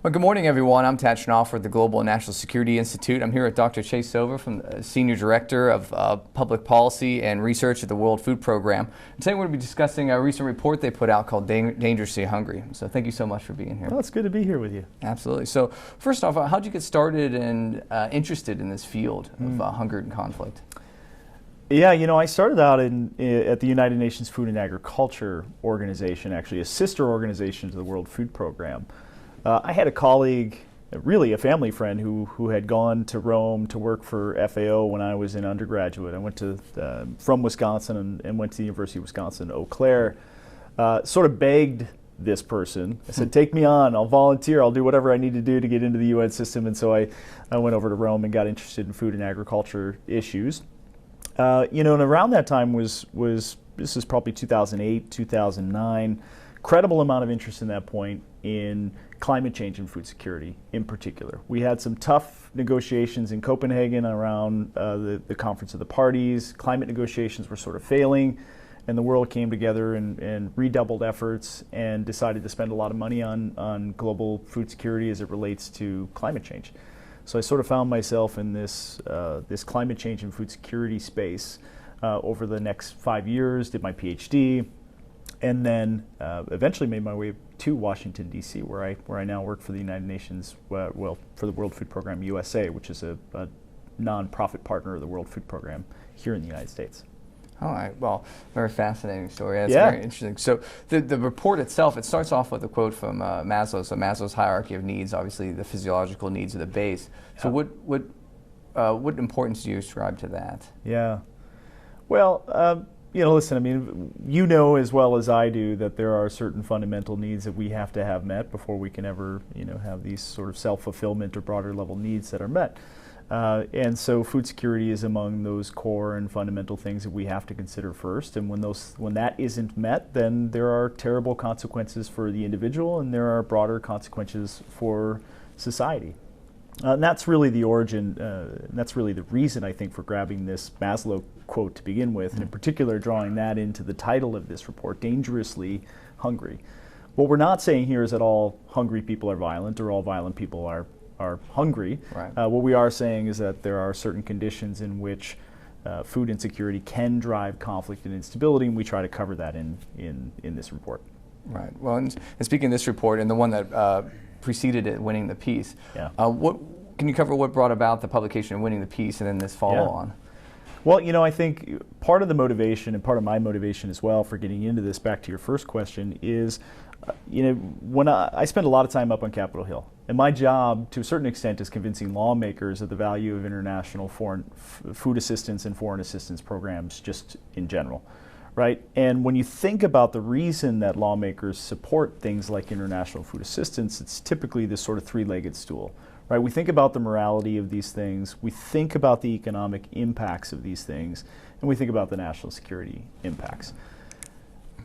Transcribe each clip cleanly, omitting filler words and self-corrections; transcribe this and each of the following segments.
Well, good morning, everyone. I'm Tad Schnauf with the Global and National Security Institute. I'm here with Dr. Chase Sova, Senior Director of Public Policy and Research at the World Food Program. And today we're going to be discussing a recent report they put out called Dangerously Hungry. So thank you so much for being here. Well, it's good to be here with you. Absolutely. So first off, how did you get started and interested in this field of hunger and conflict? Yeah, I started out at the United Nations Food and Agriculture Organization, actually a sister organization to the World Food Program. I had a colleague, really a family friend, who had gone to Rome to work for FAO when I was an undergraduate. I went from Wisconsin and went to the University of Wisconsin, Eau Claire. Sort of begged this person. I said, take me on, I'll volunteer, I'll do whatever I need to do to get into the UN system. And so I went over to Rome and got interested in food and agriculture issues. And around that time this is probably 2008, 2009, incredible amount of interest in that point in climate change and food security in particular. We had some tough negotiations in Copenhagen around the Conference of the Parties. Climate negotiations were sort of failing, and the world came together and redoubled efforts and decided to spend a lot of money on global food security as it relates to climate change. So I sort of found myself in this climate change and food security space over the next 5 years, did my PhD, and then eventually made my way to Washington, D.C., where I now work for the United Nations, for the World Food Program USA, which is a non-profit partner of the World Food Program here in the United States. All right. Well, very fascinating story. That's very interesting. So the report itself, it starts off with a quote from Maslow. So Maslow's hierarchy of needs, obviously the physiological needs are the base. So what importance do you ascribe to that? Yeah. Well, listen, I mean, you know as well as I do that there are certain fundamental needs that we have to have met before we can ever, have these sort of self-fulfillment or broader level needs that are met. And so food security is among those core and fundamental things that we have to consider first. And when that isn't met, then there are terrible consequences for the individual, and there are broader consequences for society. And that's really the origin, that's really the reason, I think, for grabbing this Maslow quote to begin with, and in particular drawing that into the title of this report, Dangerously Hungry. What we're not saying here is that all hungry people are violent or all violent people are hungry. Right. What we are saying is that there are certain conditions in which food insecurity can drive conflict and instability, and we try to cover that in this report. Right. Well, and speaking of this report and the one that preceded it, Winning the Peace, what can you cover what brought about the publication of Winning the Peace and then this follow-on? Well, I think part of the motivation and part of my motivation as well for getting into this, back to your first question, is when I spend a lot of time up on Capitol Hill, and my job to a certain extent is convincing lawmakers of the value of international foreign food assistance and foreign assistance programs just in general. Right? And when you think about the reason that lawmakers support things like international food assistance, it's typically this sort of three-legged stool. Right? We think about the morality of these things, we think about the economic impacts of these things, and we think about the national security impacts.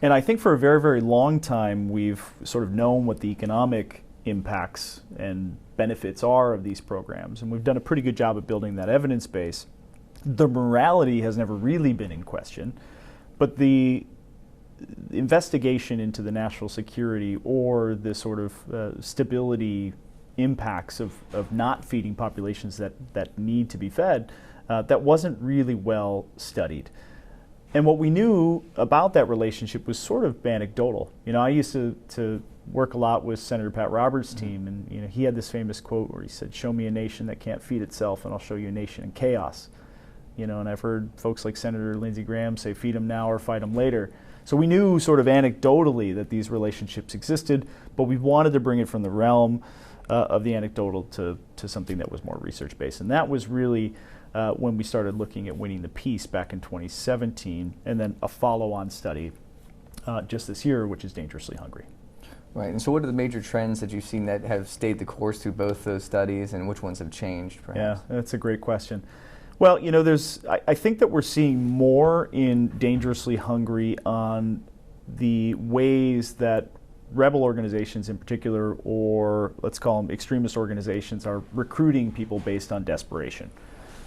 And I think for a very, very long time we've sort of known what the economic impacts and benefits are of these programs, and we've done a pretty good job of building that evidence base. The morality has never really been in question. But the investigation into the national security or the sort of stability impacts of not feeding populations that need to be fed, that wasn't really well studied. And what we knew about that relationship was sort of anecdotal. I used to work a lot with Senator Pat Roberts' team, and he had this famous quote where he said, "Show me a nation that can't feed itself, and I'll show you a nation in chaos." And I've heard folks like Senator Lindsey Graham say, feed them now or fight them later. So we knew sort of anecdotally that these relationships existed, but we wanted to bring it from the realm of the anecdotal to something that was more research-based. And that was really when we started looking at Winning the Peace back in 2017, and then a follow-on study just this year, which is Dangerously Hungry. Right, and so what are the major trends that you've seen that have stayed the course through both those studies, and which ones have changed, perhaps? Yeah, that's a great question. Well, I think that we're seeing more in Dangerously Hungry on the ways that rebel organizations in particular, or let's call them extremist organizations, are recruiting people based on desperation.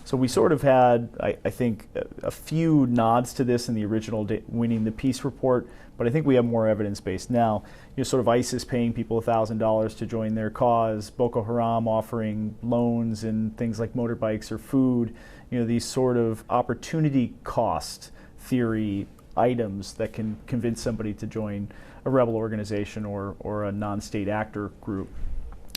So we sort of had, I think, a few nods to this in the original Winning the Peace report, but I think we have more evidence-based now. Sort of ISIS paying people $1,000 to join their cause, Boko Haram offering loans and things like motorbikes or food, these sort of opportunity cost theory items that can convince somebody to join a rebel organization or a non-state actor group.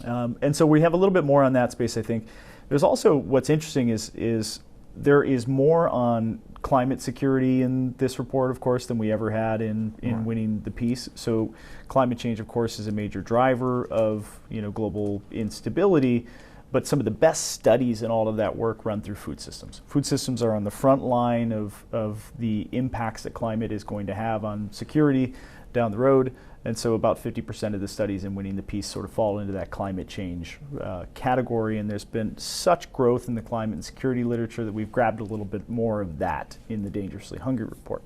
And so we have a little bit more on that space, I think. There's also, what's interesting is there is more on climate security in this report, of course, than we ever had in Winning the Peace. So climate change, of course, is a major driver of global instability, but some of the best studies in all of that work run through food systems. Food systems are on the front line of the impacts that climate is going to have on security down the road. And so about 50% of the studies in Winning the Peace sort of fall into that climate change category. And there's been such growth in the climate and security literature that we've grabbed a little bit more of that in the Dangerously Hungry report.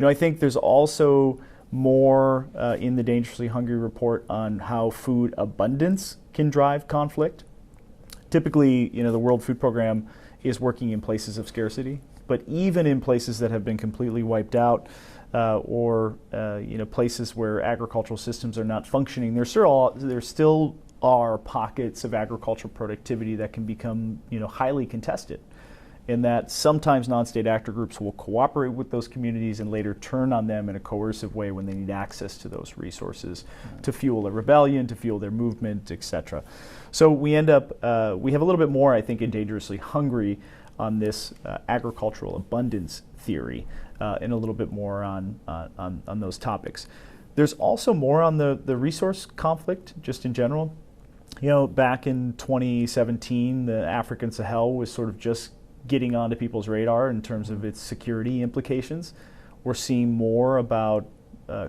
I think there's also more in the Dangerously Hungry report on how food abundance can drive conflict. Typically, the World Food Program is working in places of scarcity, but even in places that have been completely wiped out, or places where agricultural systems are not functioning, there still are pockets of agricultural productivity that can become highly contested, in that sometimes non-state actor groups will cooperate with those communities and later turn on them in a coercive way when they need access to those resources to fuel a rebellion, to fuel their movement, etc. So we end up, we have a little bit more, I think, in Dangerously Hungry on this agricultural abundance theory, and a little bit more on those topics. There's also more on the resource conflict, just in general. Back in 2017, the African Sahel was sort of just getting onto people's radar in terms of its security implications. We're seeing more about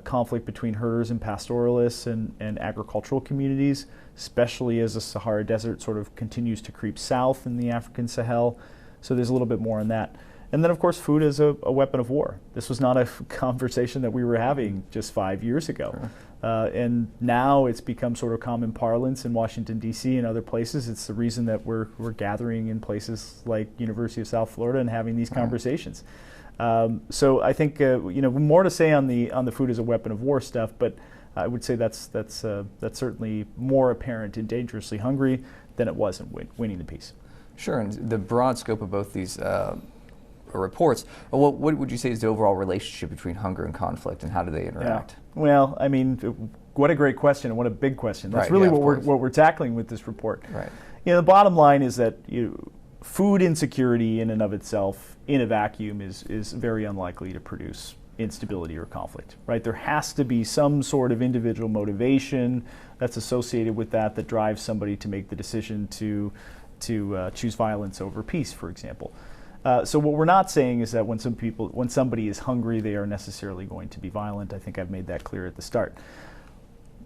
conflict between herders and pastoralists and agricultural communities, especially as the Sahara Desert sort of continues to creep south in the African Sahel. So there's a little bit more on that. And then, of course, food is a weapon of war. This was not a conversation that we were having just 5 years ago. Sure. And now it's become sort of common parlance in Washington, D.C. and other places. It's the reason that we're gathering in places like University of South Florida and having these conversations. So I think more to say on the food as a weapon of war stuff, but I would say that's certainly more apparent in Dangerously Hungry than it was in Winning the Peace. Sure, and the broad scope of both these reports, what would you say is the overall relationship between hunger and conflict, and how do they interact? Yeah. Well, I mean, what a great question, and what a big question. That's really what we're tackling with this report. Right. The bottom line is that food insecurity in and of itself, in a vacuum, is very unlikely to produce instability or conflict. Right? There has to be some sort of individual motivation that's associated with that drives somebody to make the decision to choose violence over peace, for example. So what we're not saying is that when somebody is hungry, they are necessarily going to be violent. I think I've made that clear at the start.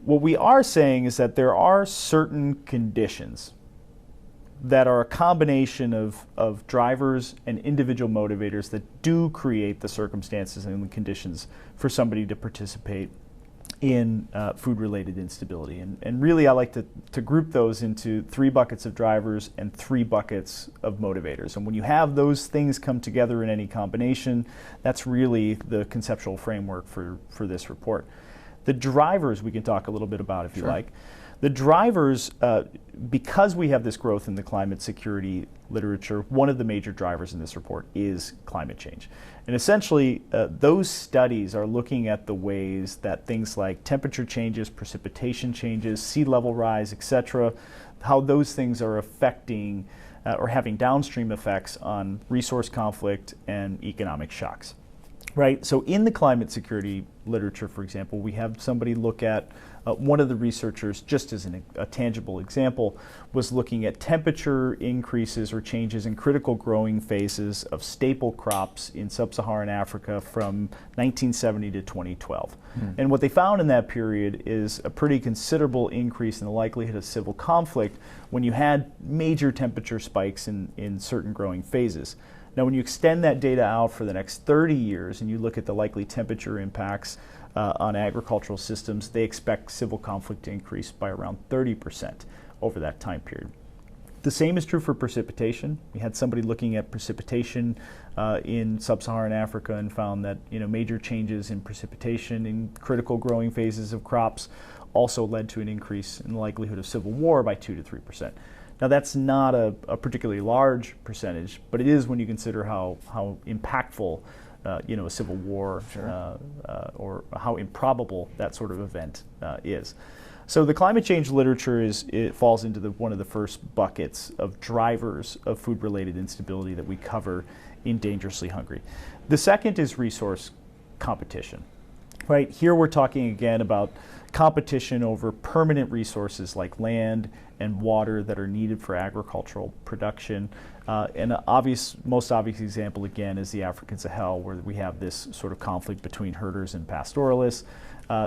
What we are saying is that there are certain conditions that are a combination of drivers and individual motivators that do create the circumstances and the conditions for somebody to participate in food-related instability. And really I like to group those into 3 buckets of drivers and 3 buckets of motivators. And when you have those things come together in any combination, that's really the conceptual framework for this report. The drivers we can talk a little bit about if you like. The drivers, because we have this growth in the climate security literature, one of the major drivers in this report is climate change. And essentially, those studies are looking at the ways that things like temperature changes, precipitation changes, sea level rise, etc., how those things are affecting or having downstream effects on resource conflict and economic shocks. Right? So in the climate security literature, for example, we have somebody look at one of the researchers, just as a tangible example, was looking at temperature increases or changes in critical growing phases of staple crops in sub-Saharan Africa from 1970 to 2012. And what they found in that period is a pretty considerable increase in the likelihood of civil conflict when you had major temperature spikes in certain growing phases. Now, when you extend that data out for the next 30 years and you look at the likely temperature impacts on agricultural systems, they expect civil conflict to increase by around 30% over that time period. The same is true for precipitation. We had somebody looking at precipitation in sub-Saharan Africa and found that major changes in precipitation in critical growing phases of crops also led to an increase in the likelihood of civil war by 2 to 3%. Now that's not a particularly large percentage, but it is when you consider how impactful a civil war or how improbable that sort of event is. So the climate change literature falls into one of the first buckets of drivers of food-related instability that we cover in Dangerously Hungry. The second is resource competition. Right here we're talking again about competition over permanent resources like land and water that are needed for agricultural production. And most obvious example again is the African Sahel, where we have this sort of conflict between herders and pastoralists.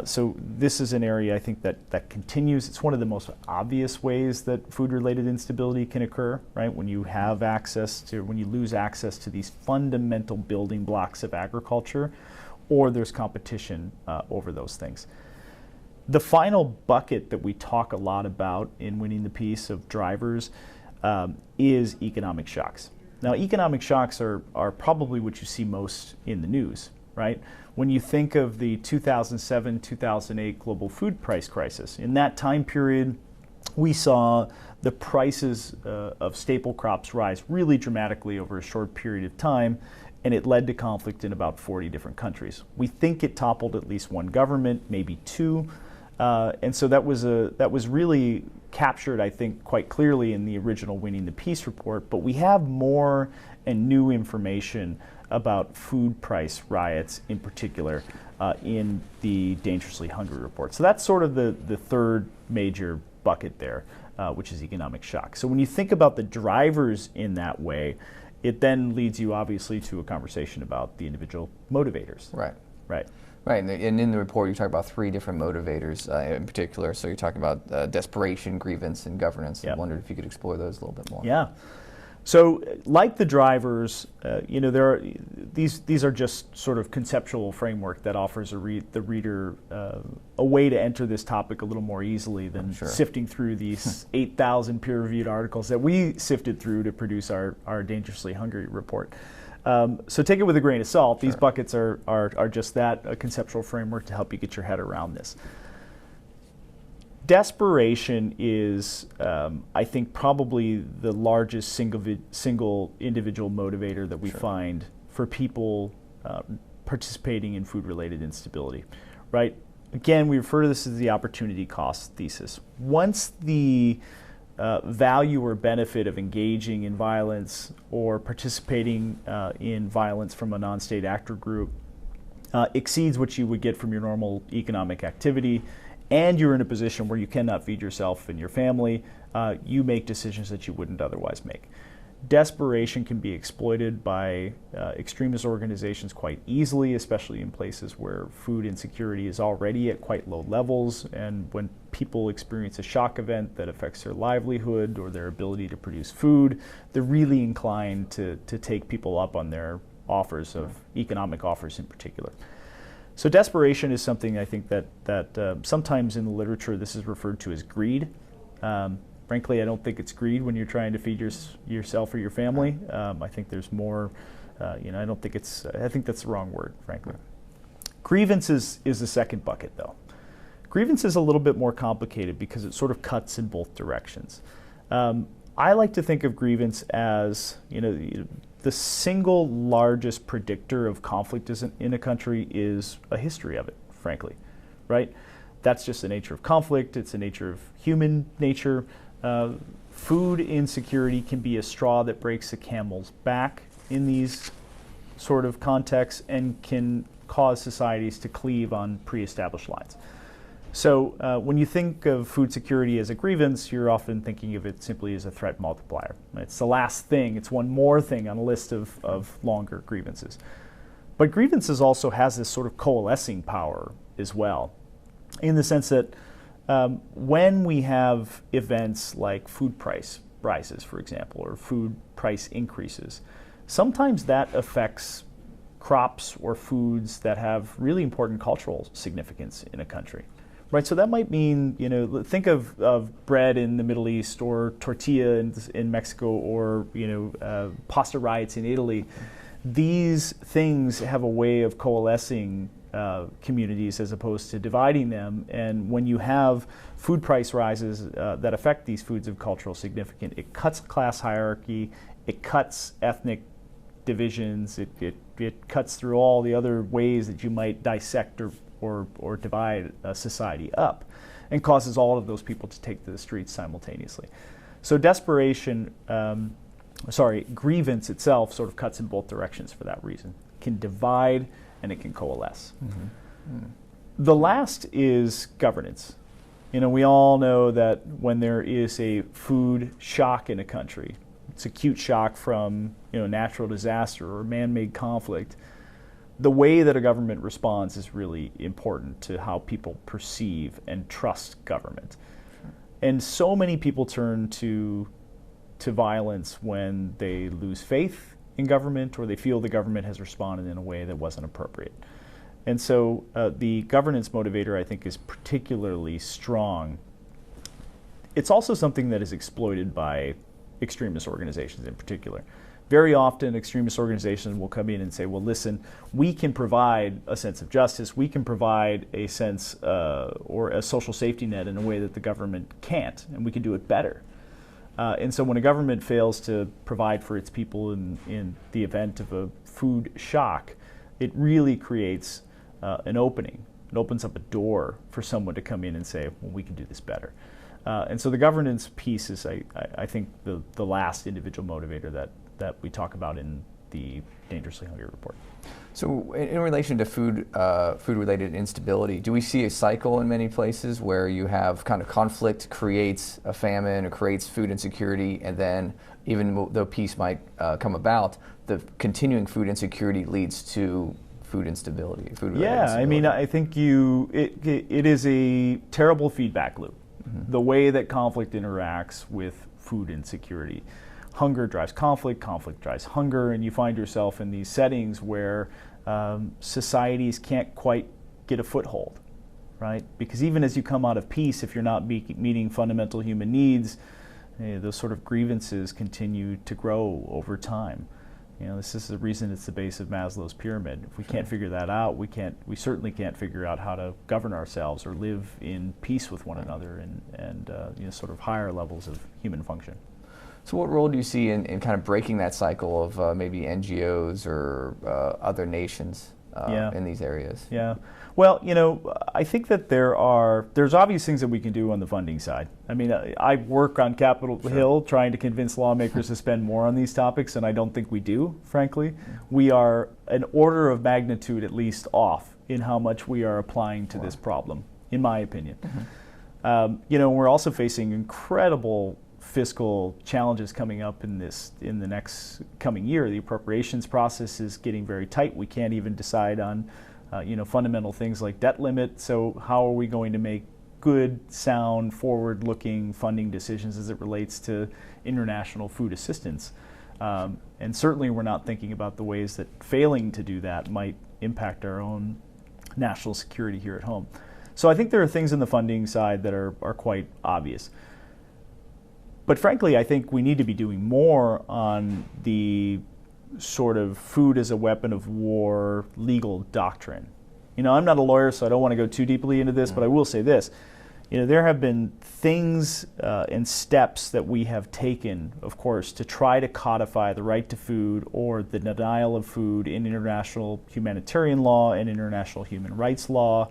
So this is an area I think that continues. It's one of the most obvious ways that food-related instability can occur, right? When you lose access to these fundamental building blocks of agriculture, or there's competition over those things. The final bucket that we talk a lot about in Winning the Peace of drivers is economic shocks. Now, economic shocks are probably what you see most in the news, right? When you think of the 2007-2008 global food price crisis, in that time period, we saw the prices of staple crops rise really dramatically over a short period of time, and it led to conflict in about 40 different countries. We think it toppled at least one government, maybe two, and so that was really captured, I think, quite clearly in the original Winning the Peace report. But we have more and new information about food price riots in particular in the Dangerously Hungry report. So that's sort of the third major bucket there, which is economic shock. So when you think about the drivers in that way, it then leads you obviously to a conversation about the individual motivators. Right. Right. Right, and in the report you talk about 3 different motivators in particular. So you're talking about desperation, grievance, and governance. Yep. I wondered if you could explore those a little bit more. Yeah. So, like the drivers, these are just sort of conceptual framework that offers the reader a way to enter this topic a little more easily than sifting through these 8,000 peer-reviewed articles that we sifted through to produce our Dangerously Hungry report. So take it with a grain of salt. These buckets are just that, a conceptual framework to help you get your head around this. Desperation is, I think, probably the largest single individual motivator that we find for people participating in food-related instability, right? Again, we refer to this as the opportunity cost thesis. Once the value or benefit of engaging in violence or participating in violence from a non-state actor group exceeds what you would get from your normal economic activity, and you're in a position where you cannot feed yourself and your family, you make decisions that you wouldn't otherwise make. Desperation can be exploited by extremist organizations quite easily, especially in places where food insecurity is already at quite low levels, and when people experience a shock event that affects their livelihood or their ability to produce food, they're really inclined to take people up on their offers of economic offers in particular. So desperation is something I think that sometimes in the literature this is referred to as greed. Frankly, I don't think it's greed when you're trying to feed yourself or your family. I think there's more, I think that's the wrong word, frankly. Grievance is the second bucket, though. Grievance is a little bit more complicated because it sort of cuts in both directions. I like to think of grievance as, the single largest predictor of conflict in a country is a history of it, frankly, right? That's just the nature of conflict. It's the nature of human nature. Food insecurity can be a straw that breaks a camel's back in these sort of contexts and can cause societies to cleave on pre-established lines. So when you think of food security as a grievance, you're often thinking of it simply as a threat multiplier. It's the last thing. It's one more thing on a list of longer grievances. But grievances also has this sort of coalescing power as well, in the sense that when we have events like food price rises, for example, or food price increases, sometimes that affects crops or foods that have really important cultural significance in a country, Right, so that might mean, think of bread in the Middle East, or tortilla in Mexico, or pasta riots in Italy. These things have a way of coalescing communities as opposed to dividing them. And when you have food price rises that affect these foods of cultural significance, it cuts class hierarchy, it cuts ethnic divisions, it cuts through all the other ways that you might dissect or divide a society up, and causes all of those people to take to the streets simultaneously. So grievance itself sort of cuts in both directions for that reason. It can divide and it can coalesce. The last is governance. We all know that when there is a food shock in a country, it's acute shock from natural disaster or man-made conflict, the way that a government responds is really important to how people perceive and trust government. And so many people turn to violence when they lose faith in government, or they feel the government has responded in a way that wasn't appropriate. And so the governance motivator, I think, is particularly strong. It's also something that is exploited by extremist organizations in particular. Very often, extremist organizations will come in and say, well, listen, we can provide a sense of justice, we can provide a sense or a social safety net in a way that the government can't, and we can do it better. And so when a government fails to provide for its people in the event of a food shock, it really creates an opening. It opens up a door for someone to come in and say, well, we can do this better. And so the governance piece is, I think, the last individual motivator that we talk about in the Dangerously Hungry report. So in relation to food-related instability, do we see a cycle in many places where you have kind of conflict creates a famine or creates food insecurity, and then even though peace might come about, the continuing food insecurity leads to food instability, food-related instability? I mean, I think it is a terrible feedback loop, the way that conflict interacts with food insecurity. Hunger drives conflict, conflict drives hunger, and you find yourself in these settings where societies can't quite get a foothold, right? Because even as you come out of peace, if you're not meeting fundamental human needs, those sort of grievances continue to grow over time. This is the reason it's the base of Maslow's pyramid. If we can't figure that out, we certainly can't figure out how to govern ourselves or live in peace with one another and sort of higher levels of human function. So what role do you see in kind of breaking that cycle of maybe NGOs or other nations in these areas? Yeah. Well, I think that there's obvious things that we can do on the funding side. I mean, I work on Capitol Hill trying to convince lawmakers to spend more on these topics, and I don't think we do, frankly. We are an order of magnitude at least off in how much we are applying to this problem, in my opinion. We're also facing incredible fiscal challenges coming up in the next coming year. The appropriations process is getting very tight. We can't even decide on fundamental things like debt limit. So how are we going to make good, sound, forward-looking funding decisions as it relates to international food assistance? And certainly we're not thinking about the ways that failing to do that might impact our own national security here at home. So I think there are things in the funding side that are quite obvious. But frankly, I think we need to be doing more on the sort of food as a weapon of war legal doctrine. I'm not a lawyer, so I don't want to go too deeply into this, but I will say this. There have been things and steps that we have taken, of course, to try to codify the right to food or the denial of food in international humanitarian law and international human rights law.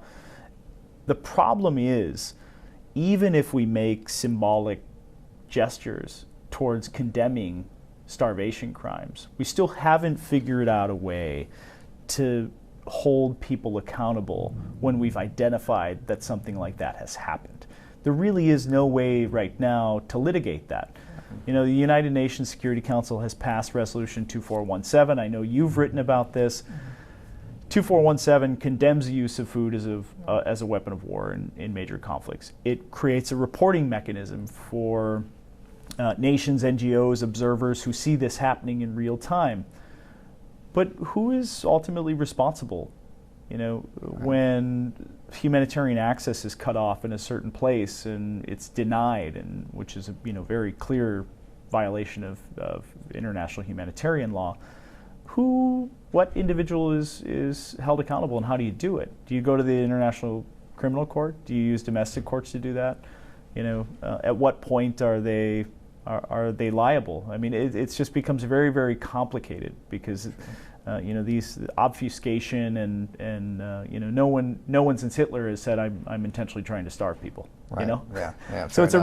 The problem is, even if we make symbolic gestures towards condemning starvation crimes, we still haven't figured out a way to hold people accountable when we've identified that something like that has happened. There really is no way right now to litigate that. The United Nations Security Council has passed Resolution 2417. I know you've written about this. 2417 condemns the use of food as a weapon of war in major conflicts. It creates a reporting mechanism for nations, NGOs, observers who see this happening in real time. But who is ultimately responsible when humanitarian access is cut off in a certain place and it's denied, and which is a very clear violation of international humanitarian law, what individual is held accountable, and how do you do it? Do you go to the International Criminal Court? Do you use domestic courts to do that? At what point are they liable? I mean, it just becomes very, very complicated because these obfuscation and no one since Hitler has said I'm intentionally trying to starve people. Right. Yeah. So it's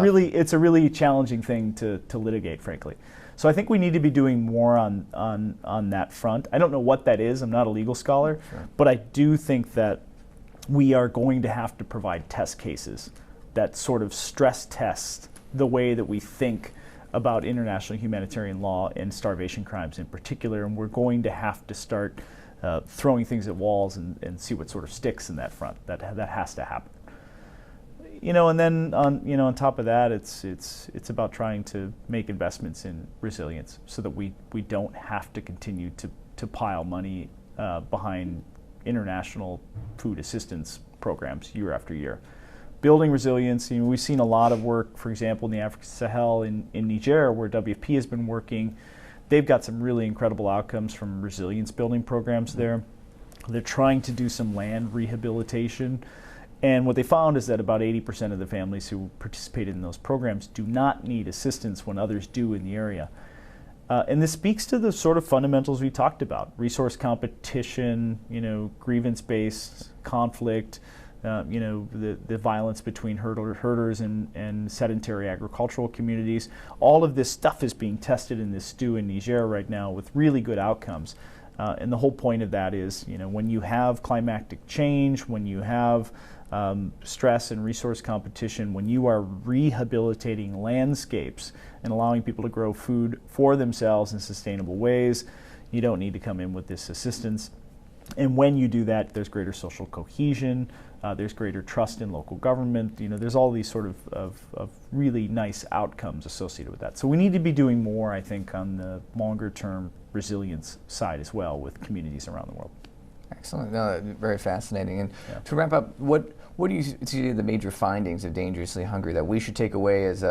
a really challenging thing to litigate, frankly. So I think we need to be doing more on that front. I don't know what that is. I'm not a legal scholar, sure, but I do think that we are going to have to provide test cases that sort of stress test the way that we think about international humanitarian law and starvation crimes in particular, and we're going to have to start throwing things at walls and see what sort of sticks in that front. That has to happen. And then on top of that, it's about trying to make investments in resilience so that we don't have to continue to pile money behind international food assistance programs year after year. Building resilience, we've seen a lot of work, for example, in the African Sahel in Niger, where WFP has been working. They've got some really incredible outcomes from resilience building programs there. They're trying to do some land rehabilitation. And what they found is that about 80% of the families who participated in those programs do not need assistance when others do in the area. And this speaks to the sort of fundamentals we talked about: resource competition, grievance-based conflict, the violence between herders and sedentary agricultural communities. All of this stuff is being tested in this stew in Niger right now with really good outcomes. And the whole point of that is, when you have climatic change, when you have stress and resource competition, when you are rehabilitating landscapes and allowing people to grow food for themselves in sustainable ways, you don't need to come in with this assistance. And when you do that, there's greater social cohesion, there's greater trust in local government. There's all these sort of really nice outcomes associated with that. So we need to be doing more, I think, on the longer term resilience side as well with communities around the world. Excellent. No, very fascinating. And to wrap up, what do you see the major findings of Dangerously Hungry that we should take away as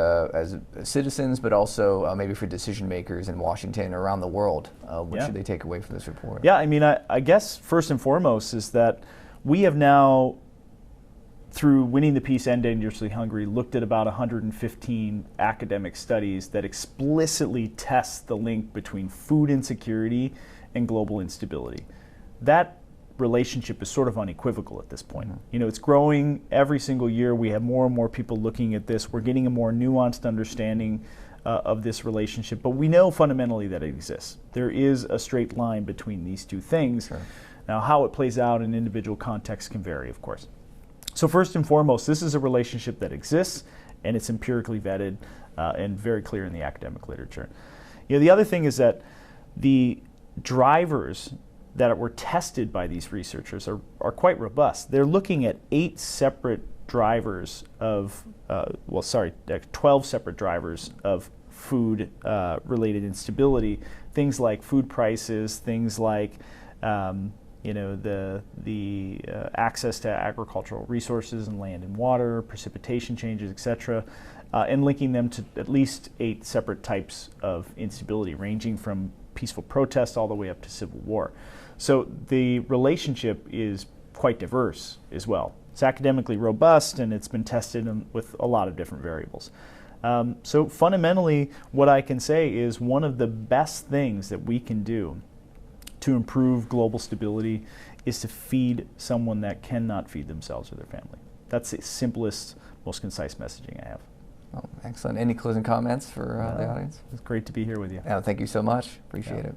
citizens, but also maybe for decision makers in Washington or around the world? What should they take away from this report? Yeah, I guess first and foremost is that we have now, through Winning the Peace and Dangerously Hungry, looked at about 115 academic studies that explicitly test the link between food insecurity and global instability. That relationship is sort of unequivocal at this point. Mm-hmm. It's growing every single year. We have more and more people looking at this. We're getting a more nuanced understanding of this relationship, but we know fundamentally that it exists. There is a straight line between these two things. Sure. Now, how it plays out in individual contexts can vary, of course. So first and foremost, this is a relationship that exists, and it's empirically vetted and very clear in the academic literature. The other thing is that the drivers that were tested by these researchers are quite robust. They're looking at 8 separate drivers of, 12 separate drivers of food related instability. Things like food prices, things like the access to agricultural resources and land and water, precipitation changes, etc., and linking them to at least 8 separate types of instability, ranging from peaceful protest all the way up to civil war. So the relationship is quite diverse as well. It's academically robust, and it's been tested with a lot of different variables. So fundamentally, what I can say is one of the best things that we can do to improve global stability is to feed someone that cannot feed themselves or their family. That's the simplest, most concise messaging I have. Oh, excellent. Any closing comments for the audience? It's great to be here with you. Thank you so much. Appreciate it.